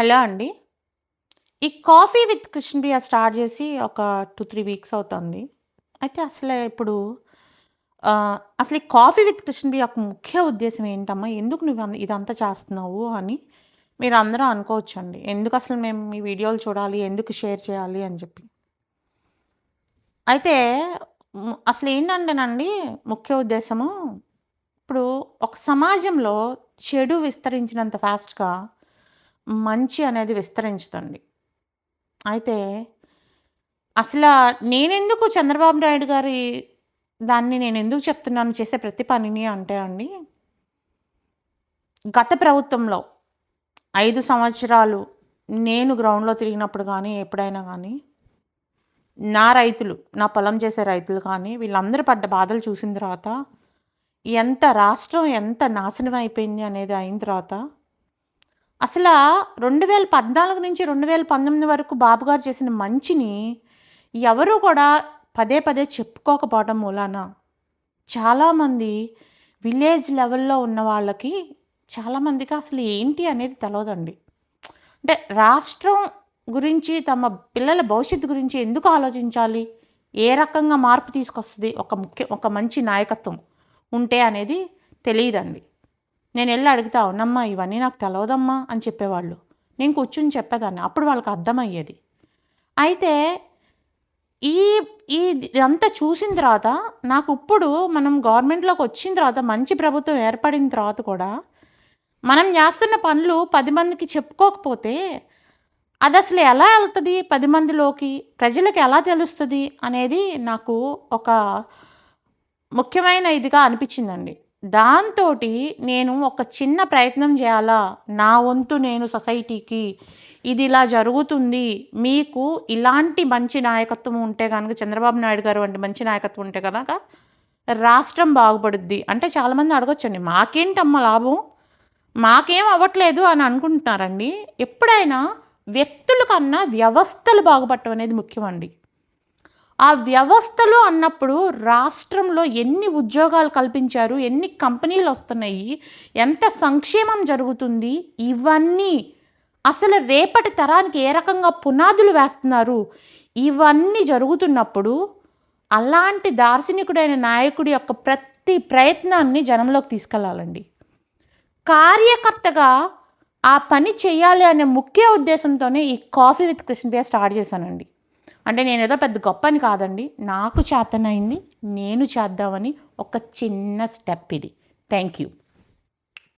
Hello అండి. ఈ coffee with Krishnapriya start చేసి ఒక 2, 3 వీక్స్ అవుతుంది. అయితే ఇప్పుడు అసలు ఈ కాఫీ విత్ కృష్ణప్రియ యొక్క ముఖ్య ఉద్దేశ్యం ఏంటమ్మా? ఎందుకు నువ్వు ఇదంతా చేస్తున్నావు అని మీరందరూ అనుకోవచ్చండి. ఎందుకసలు మేము మీ వీడియోలు చూడాలి? ఎందుకు షేర్ చేయాలి? అని చెప్పి. అయితే అసలేంటంటేనండి ముఖ్య ఉద్దేశము, ఇప్పుడు ఒక సమాజంలో చెడు విస్తరించినంత ఫాస్ట్‌గా మంచి అనేది విస్తరించదండి. అయితే అసలా నేనెందుకు చంద్రబాబు నాయుడు గారి దాన్ని నేనెందుకు చెప్తున్నాను చేసే ప్రతి పనిని అంటే అండి, గత ప్రభుత్వంలో 5 సంవత్సరాలు నేను గ్రౌండ్‌లో తిరిగినప్పుడు గానీ, ఎప్పుడైనా గానీ, నా పొలం చేసే రైతులు కానీ, వీళ్ళందరూ పడ్డ బాధలు చూసిన తర్వాత, రాష్ట్రం ఎంత నాశనం అయిపోయింది అనేది అయిన తర్వాత, అసలా 2014 నుంచి 2019 వరకు బాబు గారు చేసిన మంచిని ఎవరు కూడా పదే పదే చెప్పుకోకపోవడం మూలాన చాలామంది విలేజ్ లెవెల్‌లో ఉన్న వాళ్ళకి చాలామందికి అసలు ఏంటి అనేది తెలవదండి. అంటే రాష్ట్రం గురించి, తమ పిల్లల భవిష్యత్తు గురించి ఎందుకు ఆలోచించాలి? ఏ రకంగా మార్పు తీసుకొస్తది ఒక మంచి నాయకత్వం ఉంటే అనేది తెలీదండి. నేనెళ్ళి అడుగుతా, అవునమ్మా ఇవన్నీ నాకు తెలవదమ్మా అని చెప్పేవాళ్ళు. నేను కూర్చొని చెప్పేదాన్ని. అప్పుడు వాళ్ళకి అర్థమయ్యేది. అయితే ఈ ఈ ఇదంతా చూసిన తర్వాత నాకిప్పుడు మనం గవర్నమెంట్‌లోకి వచ్చిన తర్వాత, మంచి ప్రభుత్వం ఏర్పడిన తర్వాత కూడా, మనం చేస్తున్న పనులు 10 మందికి చెప్పుకోకపోతే అదసలు ఎలా ఎళ్తది 10 మందిలోకి? ప్రజలకి ఎలా తెలుస్తది? అనేది నాకు ఒక ముఖ్యమైన ఇదిగా అనిపిచ్చిందండి. దాంతోటి నేను ఒక చిన్న ప్రయత్నం చేయాలా? నా వంతు నేను సొసైటీకి ఇది ఇలా జరుగుతుంది. మీకు ఇలాంటి మంచి నాయకత్వం ఉంటే గనక, చంద్రబాబు నాయుడు గారు వంటి మంచి నాయకత్వం ఉంటే గనక రాష్ట్రం బాగుపడుద్ది. అంటే చాలామంది అడగొచ్చండి, మాకేంటమ్మా లాభం? మాకేం అవ్వట్లేదు అని అనుకుంటున్నారండి. ఎప్పుడైనా వ్యక్తుల కన్నా వ్యవస్థలు బాగుపడటం అనేది ముఖ్యమండి. ఆ వ్యవస్థలు అన్నప్పుడు రాష్ట్రంలో ఎన్ని ఉద్యోగాలు కల్పించారు? ఎన్ని కంపెనీలొస్తున్నాయి? ఎంత సంక్షేమం జరుగుతుంది? ఇవన్నీ అసలు రేపటి తరానికి ఏ రకంగా పునాదులు వేస్తున్నారు? ఇవన్నీ జరుగుతున్నప్పుడు అలాంటి దార్శనికుడైన నాయకుడి యొక్క ప్రతి ప్రయత్నాన్ని జనంలోకి తీసుకెళ్ళాలండి. కార్యకర్తగా ఆ పని చేయాలి అనే ముఖ్య ఉద్దేశంతోనే ఈ కాఫీ విత్ కృష్ణప్రియ స్టార్ట్ చేశానండి. అంటే నేనేదో పెద్ద గొప్పని కాదండి. నాకు చేతనైంది నేను చేద్దామని ఒక చిన్న స్టెప్ ఇది. Thank you.